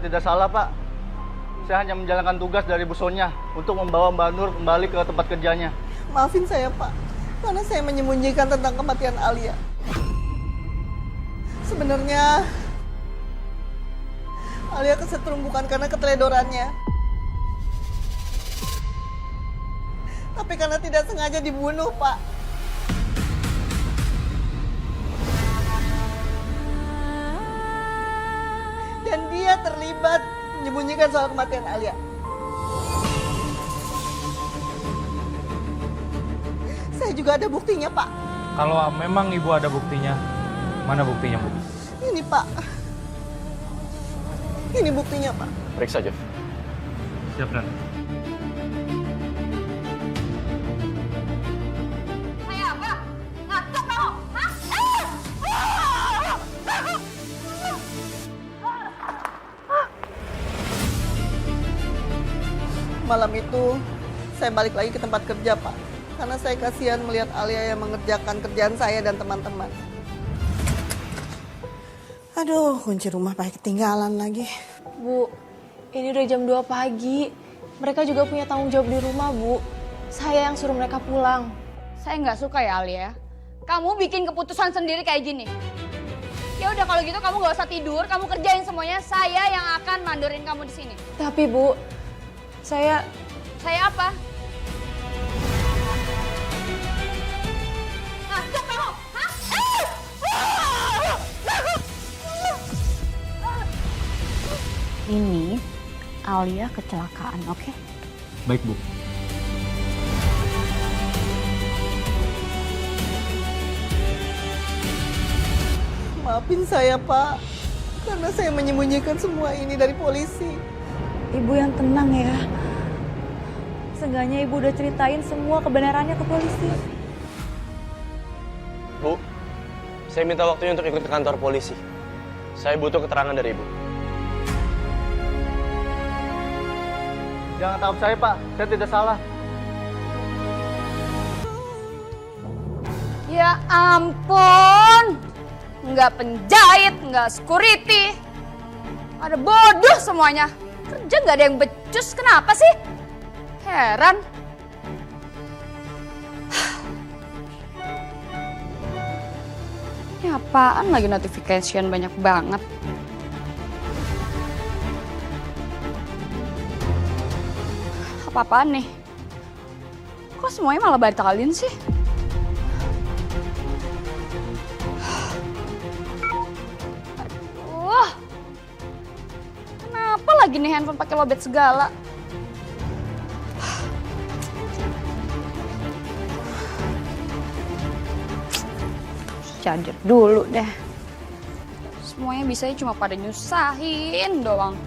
tidak salah, Pak. Saya hanya menjalankan tugas dari Bu Sonya untuk membawa Mbak Nur kembali ke tempat kerjanya. Maafin saya, Pak, karena saya menyembunyikan tentang kematian Alia. Sebenarnya Alia kesetrum bukan karena keteledorannya, tapi karena tidak sengaja dibunuh, Pak. Dan dia terlibat menyembunyikan soal kematian Alia. Saya juga ada buktinya, Pak. Kalau memang ibu ada buktinya, mana buktinya, Bu? Ini, Pak. Ini buktinya, Pak. Periksa, Jeff. Siap, Dan. Kayak apa? Ngatuk kamu? Hah? Malam itu saya balik lagi ke tempat kerja, Pak. Karena saya kasihan melihat Alia yang mengerjakan kerjaan saya dan teman-teman. Aduh, kunci rumah pakai ketinggalan lagi. Bu, ini udah jam 2 pagi. Mereka juga punya tanggung jawab di rumah, Bu. Saya yang suruh mereka pulang. Saya nggak suka ya, Alia. Kamu bikin keputusan sendiri kayak gini. Ya udah kalau gitu kamu nggak usah tidur, kamu kerjain semuanya. Saya yang akan mandorin kamu di sini. Tapi, Bu, saya Apa? Ngatuk kamu? Hah? Ini Alia kecelakaan, oke? Baik, Bu. Maafin saya, Pak. Karena saya menyembunyikan semua ini dari polisi. Ibu yang tenang ya. Seenggaknya Ibu udah ceritain semua kebenarannya ke polisi. Bu, saya minta waktunya untuk ikut ke kantor polisi. Saya butuh keterangan dari Ibu. Jangan tangkap saya, Pak. Saya tidak salah. Ya ampun. Nggak penjahit, nggak security. Ada bodoh semuanya. Kerja nggak ada yang becus, kenapa sih? Heran. Ini apaan lagi notification banyak banget. Apa-apaan nih? Kok semuanya malah batalin sih? Aduh. Kenapa lagi nih handphone pakai lobet segala? Charger dulu deh. Semuanya bisanya cuma pada nyusahin doang.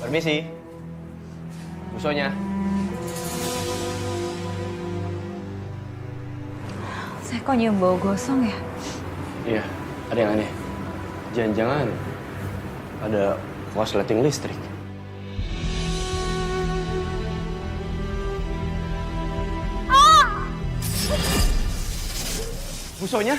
Permisi. Bu Sonya. Saya kok nyium bau gosong ya? Iya, ada yang aneh. Jangan-jangan ada korsleting listrik. Bu Sonya?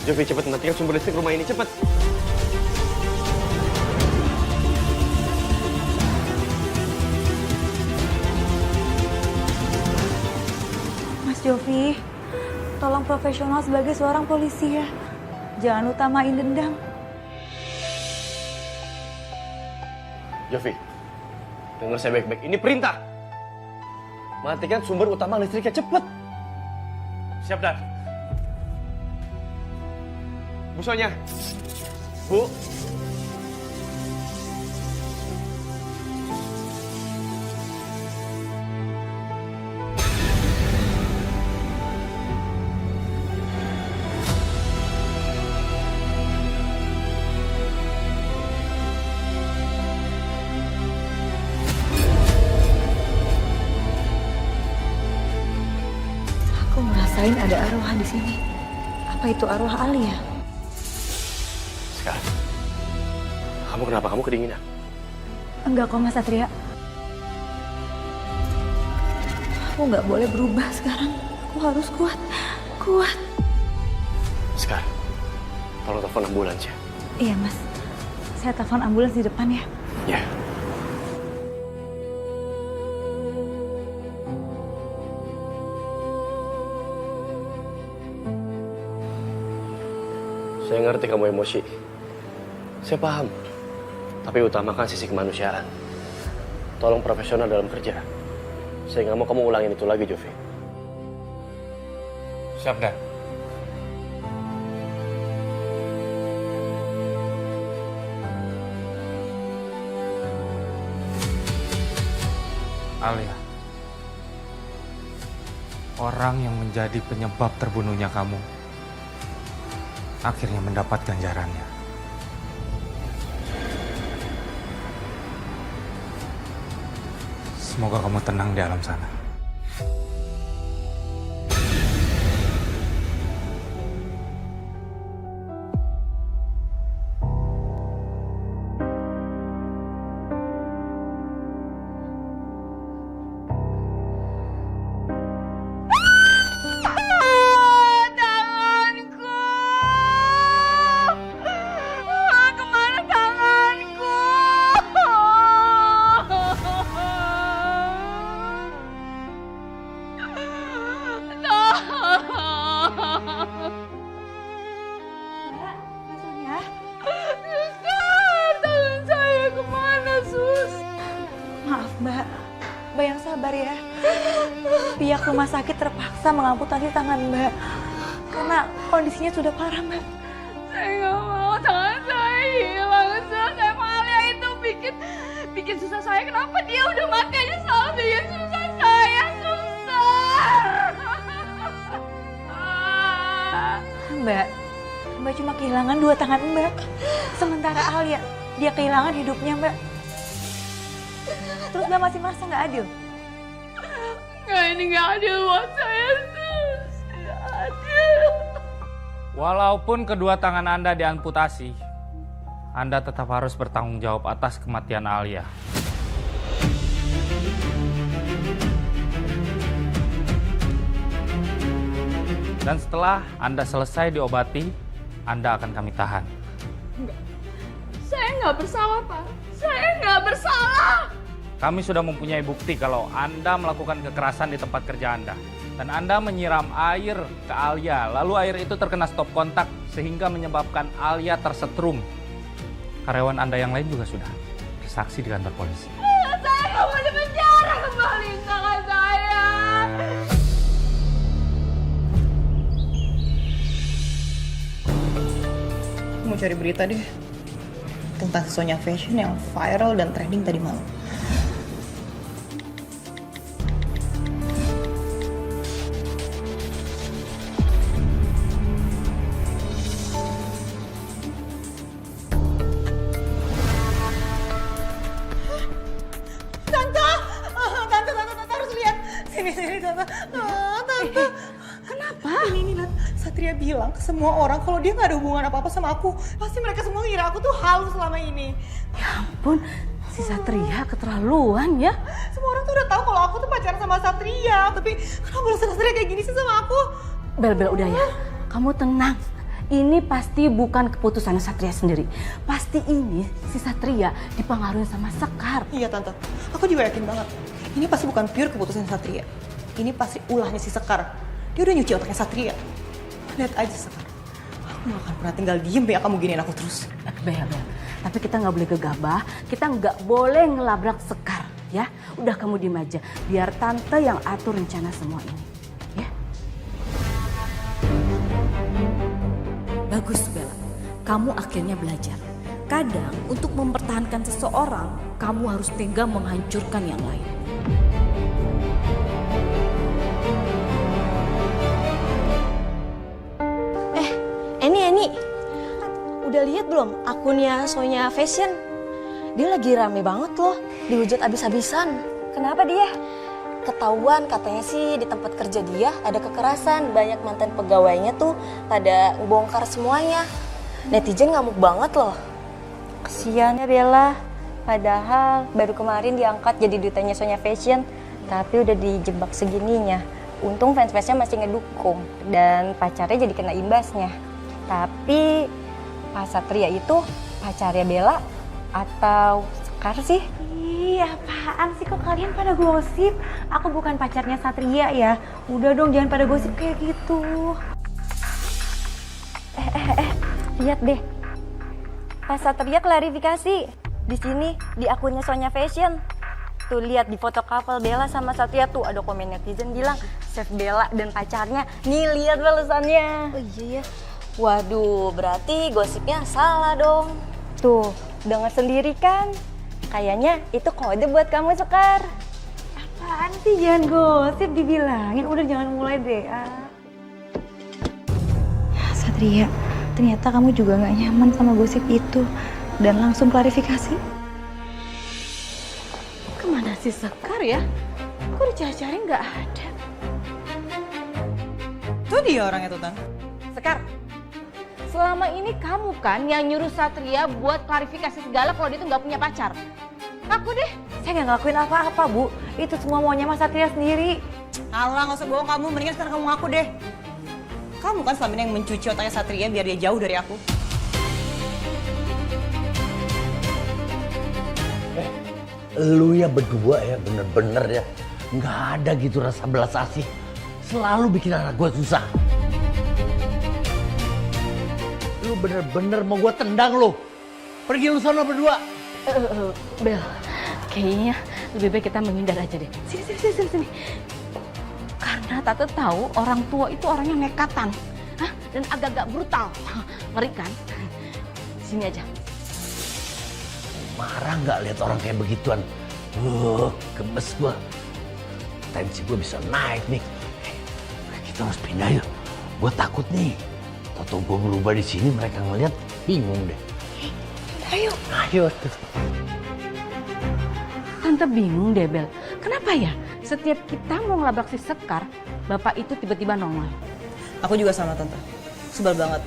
Jovi cepat matikan sumber listrik rumah ini, cepat. Mas Jovi, tolong profesional sebagai seorang polisi ya. Jangan utamain dendam. Jovi, dengar saya baik-baik. Ini perintah. Matikan sumber utama listriknya, cepat. Siap, Dan. Bu Sonya. Bu. ngerasain ada arwah di sini. Apa itu arwah Alia? Sekarang, kamu kenapa? Kamu kedinginan? Enggak kok Mas Satria. Aku nggak boleh berubah sekarang. Aku harus kuat. Kuat. Sekarang, tolong telepon ambulans ya. Iya Mas. Saya telepon ambulans di depan ya. Ya. Saya ngerti kamu emosi. Saya paham. Tapi utamakan sisi kemanusiaan. Tolong profesional dalam kerja. Saya nggak mau kamu ulangin itu lagi, Jovi. Siap, Dan. Alia, orang yang menjadi penyebab terbunuhnya kamu akhirnya mendapat ganjarannya. Semoga kamu tenang di alam sana. Mbak yang sabar ya. Pihak rumah sakit terpaksa mengamputasi tangan Mbak karena kondisinya sudah parah Mbak. Saya nggak mau tangan saya hilang. Saya Alia itu bikin susah saya. Kenapa dia udah makanya selalu bikin susah saya Mbak cuma kehilangan 2 tangan Mbak. Sementara Alia dia kehilangan hidupnya Mbak. Terus Mbak masih merasa nggak adil? Nggak, ini nggak adil buat saya, Sus. Nggak adil. Walaupun kedua tangan Anda diamputasi, Anda tetap harus bertanggung jawab atas kematian Alia. Dan setelah Anda selesai diobati, Anda akan kami tahan. Enggak. Saya nggak bersalah, Pak. Saya nggak bersalah. Kami sudah mempunyai bukti kalau Anda melakukan kekerasan di tempat kerja Anda. Dan Anda menyiram air ke Alia, lalu air itu terkena stop kontak sehingga menyebabkan Alia tersetrum. Karyawan Anda yang lain juga sudah bersaksi di kantor polisi. Saya nggak mau dipenjara, kembaliin tangan saya. Mau cari berita deh tentang Sonya Fashion yang viral dan trending tadi malam. Tante harus lihat. Sini Tante. Tante. Kenapa? Ini lihat. Satria bilang ke semua orang kalau dia nggak ada hubungan apa-apa sama aku. Pasti mereka semua ngira aku tuh halu selama ini. Ya ampun, si Satria keterlaluan ya. Semua orang tuh udah tahu kalau aku tuh pacaran sama Satria. Tapi kenapa Satria kayak gini sih sama aku? Bel udah ya, kamu tenang. Ini pasti bukan keputusan Satria sendiri. Pasti ini si Satria dipengaruhi sama Sekar. Iya Tante, aku juga yakin banget. Ini pasti bukan pure keputusan Satria. Ini pasti ulahnya si Sekar. Dia udah nyuci otaknya Satria. Lihat aja Sekar. Aku gak akan pernah tinggal diem ya kamu giniin aku terus. Bel. Tapi kita nggak boleh gegabah. Kita nggak boleh ngelabrak Sekar. Ya, udah kamu diem aja. Biar Tante yang atur rencana semua ini. Ya. Bagus Bella, kamu akhirnya belajar. Kadang untuk mempertahankan seseorang, kamu harus tega menghancurkan yang lain. Eni, udah lihat belum akunnya Sonya Fashion? Dia lagi rame banget loh, dihujat abis-abisan. Kenapa dia? Ketahuan katanya sih di tempat kerja dia ada kekerasan. Banyak mantan pegawainya tuh pada ngebongkar semuanya. Netizen ngamuk banget loh. Kesian ya Bella. Padahal baru kemarin diangkat jadi dutanya Sonya Fashion. Tapi udah dijebak segininya. Untung fans-fansnya masih ngedukung. Dan pacarnya jadi kena imbasnya. Tapi Pak Satria itu pacarnya Bella atau Sekar sih? Ih, apaan sih kok kalian pada gosip? Aku bukan pacarnya Satria ya. Udah dong jangan pada gosip kayak gitu. Lihat deh. Pak Satria klarifikasi. Di sini di akunnya Sonya Fashion. Tuh lihat di foto couple Bella sama Satria tuh ada komen netizen bilang chef Bella dan pacarnya. Nih lihat balasannya. Oh iya ya. Waduh, berarti gosipnya salah dong. Tuh, dengar sendiri kan? Kayaknya itu kode buat kamu, Sekar. Apaan sih jangan gosip dibilangin. Udah jangan mulai deh. Satria, ternyata kamu juga gak nyaman sama gosip itu. Dan langsung klarifikasi. Kemana si Sekar ya? Kok dicari-cari gak ada? Tuh dia orangnya tuh, Tan. Sekar, selama ini kamu kan yang nyuruh Satria buat klarifikasi segala kalau dia tuh nggak punya pacar. Aku deh. Saya gak ngelakuin apa-apa, Bu. Itu semua maunya Mas Satria sendiri. Alah, gak usah bohong kamu. Mendingan sekarang kamu ngaku deh. Kamu kan selama ini yang mencuci otaknya Satria biar dia jauh dari aku. Lu ya berdua ya bener-bener ya. Nggak ada gitu rasa belas asih. Selalu bikin anak gue susah. Lu bener-bener mau gue tendang lu. Pergi lu sana berdua. Bel, kayaknya lebih baik kita menghindar aja deh. Sini. Karena Tante tahu orang tua itu orang yang nekatan. Hah? Dan agak-agak brutal. Ngeri kan? Sini aja. Marah nggak lihat orang kayak begituan? Gemes gue. Tensi gue bisa naik nih. Kita harus pindah yuk. Gue takut nih. Tahu gue berubah di sini mereka ngeliat bingung deh. Ayo. Tante bingung deh, Bel. Kenapa ya? Setiap kita mau ngelabrak si Sekar, bapak itu tiba-tiba nongol. Aku juga sama Tante. Sebel banget.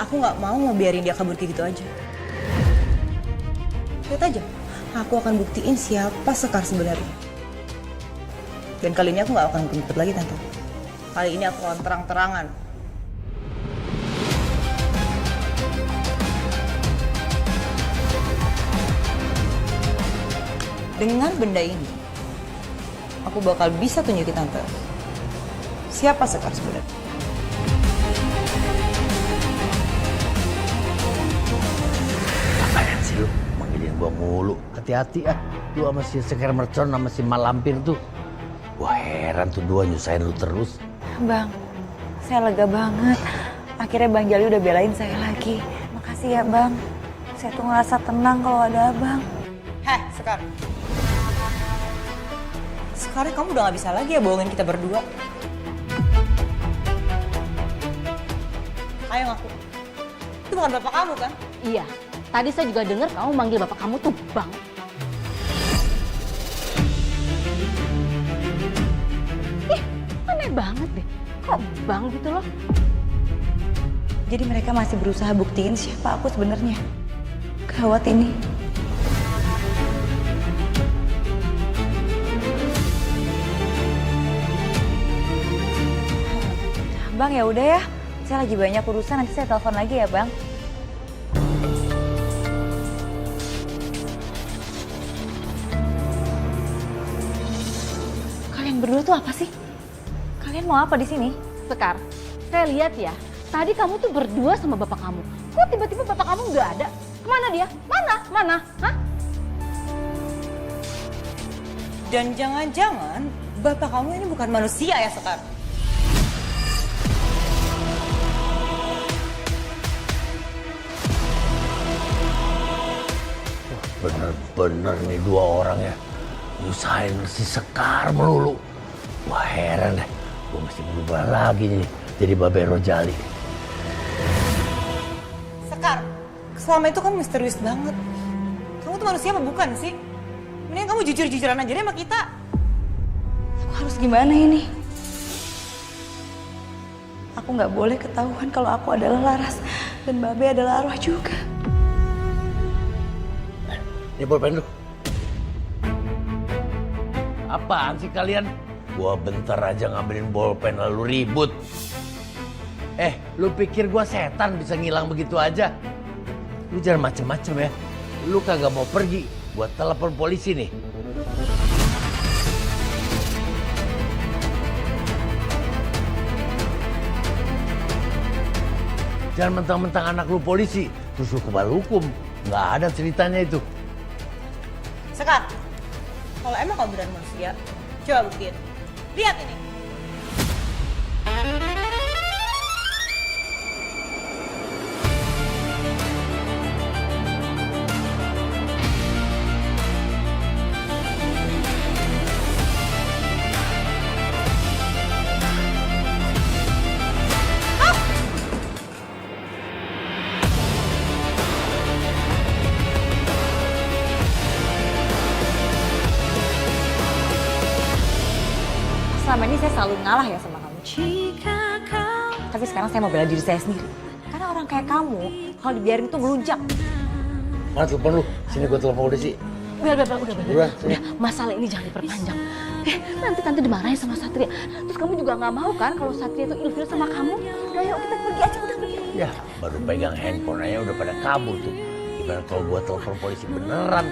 Aku nggak mau ngebiarin dia kabur kayak gitu aja. Lihat aja. Aku akan buktiin siapa Sekar sebenarnya. Dan kali ini aku nggak akan ngumpet lagi, Tante. Kali ini aku akan terang-terangan. Dengan benda ini, aku bakal bisa tunjukin Tante siapa Sekar sebenarnya. Apaan sih lu? Manggilin gua mulu. Hati-hati ah. Lu sama si Sekar Mercon sama si Malampir tuh. Gua heran tuh dua nyusahin lu terus. Bang, saya lega banget. Akhirnya Bang Jali udah belain saya lagi. Makasih ya, Bang. Saya tuh ngerasa tenang kalau ada Abang. Heh, Sekar. Sekarang kamu udah gak bisa lagi ya bohongin kita berdua. Ayo ngaku. Itu bukan bapak kamu kan? Iya, tadi saya juga dengar kamu manggil bapak kamu tuh Bang. Ih, aneh banget deh. Kok Bang gitu loh? Jadi mereka masih berusaha buktiin siapa aku sebenarnya. Gawat ini. Bang ya udah ya, saya lagi banyak urusan, nanti saya telepon lagi ya Bang. Kalian berdua tuh apa sih? Kalian mau apa di sini? Sekar, saya lihat ya, tadi kamu tuh berdua sama bapak kamu. Kok tiba-tiba bapak kamu nggak ada? Kemana dia? Mana? Hah? Dan jangan-jangan bapak kamu ini bukan manusia ya, Sekar? Bener-bener nih dua orang ya. Nyusahin si Sekar melulu. Wah heran deh. Gue mesti berubah lagi nih. Jadi Babe Rojali. Sekar, selama itu kamu misterius banget. Kamu tuh manusia apa bukan sih? Mending kamu jujur-jujuran aja deh sama kita. Harus gimana ini? Aku nggak boleh ketahuan kalau aku adalah Laras dan Babe adalah arwah juga. Ini bolpen lu. Apaan sih kalian? Gua bentar aja ngambilin bolpen lalu ribut. Lu pikir gua setan bisa ngilang begitu aja? Lu jangan macem-macem ya. Lu kagak mau pergi, gua telepon polisi nih. Jangan mentang-mentang anak lu polisi, terus lu kebal hukum. Nggak ada ceritanya itu. Sekar, kalau emang kau beneran manusia, coba buktiin. Lihat ini. Selama ini saya selalu ngalah ya sama kamu. Tapi sekarang saya mau bela diri saya sendiri. Karena orang kayak kamu, kalau dibiarin tuh melunjak. Mana telepon lu? Sini gua telepon polisi. Udah, masalah ini jangan diperpanjang. Nanti tante dimarahin sama Satria. Terus kamu juga nggak mau kan kalau Satria itu ilfil sama kamu? Udah yuk kita pergi aja, udah pergi. Ya, baru pegang handphone aja udah pada kabur tuh. Gimana kalau gua telepon polisi beneran?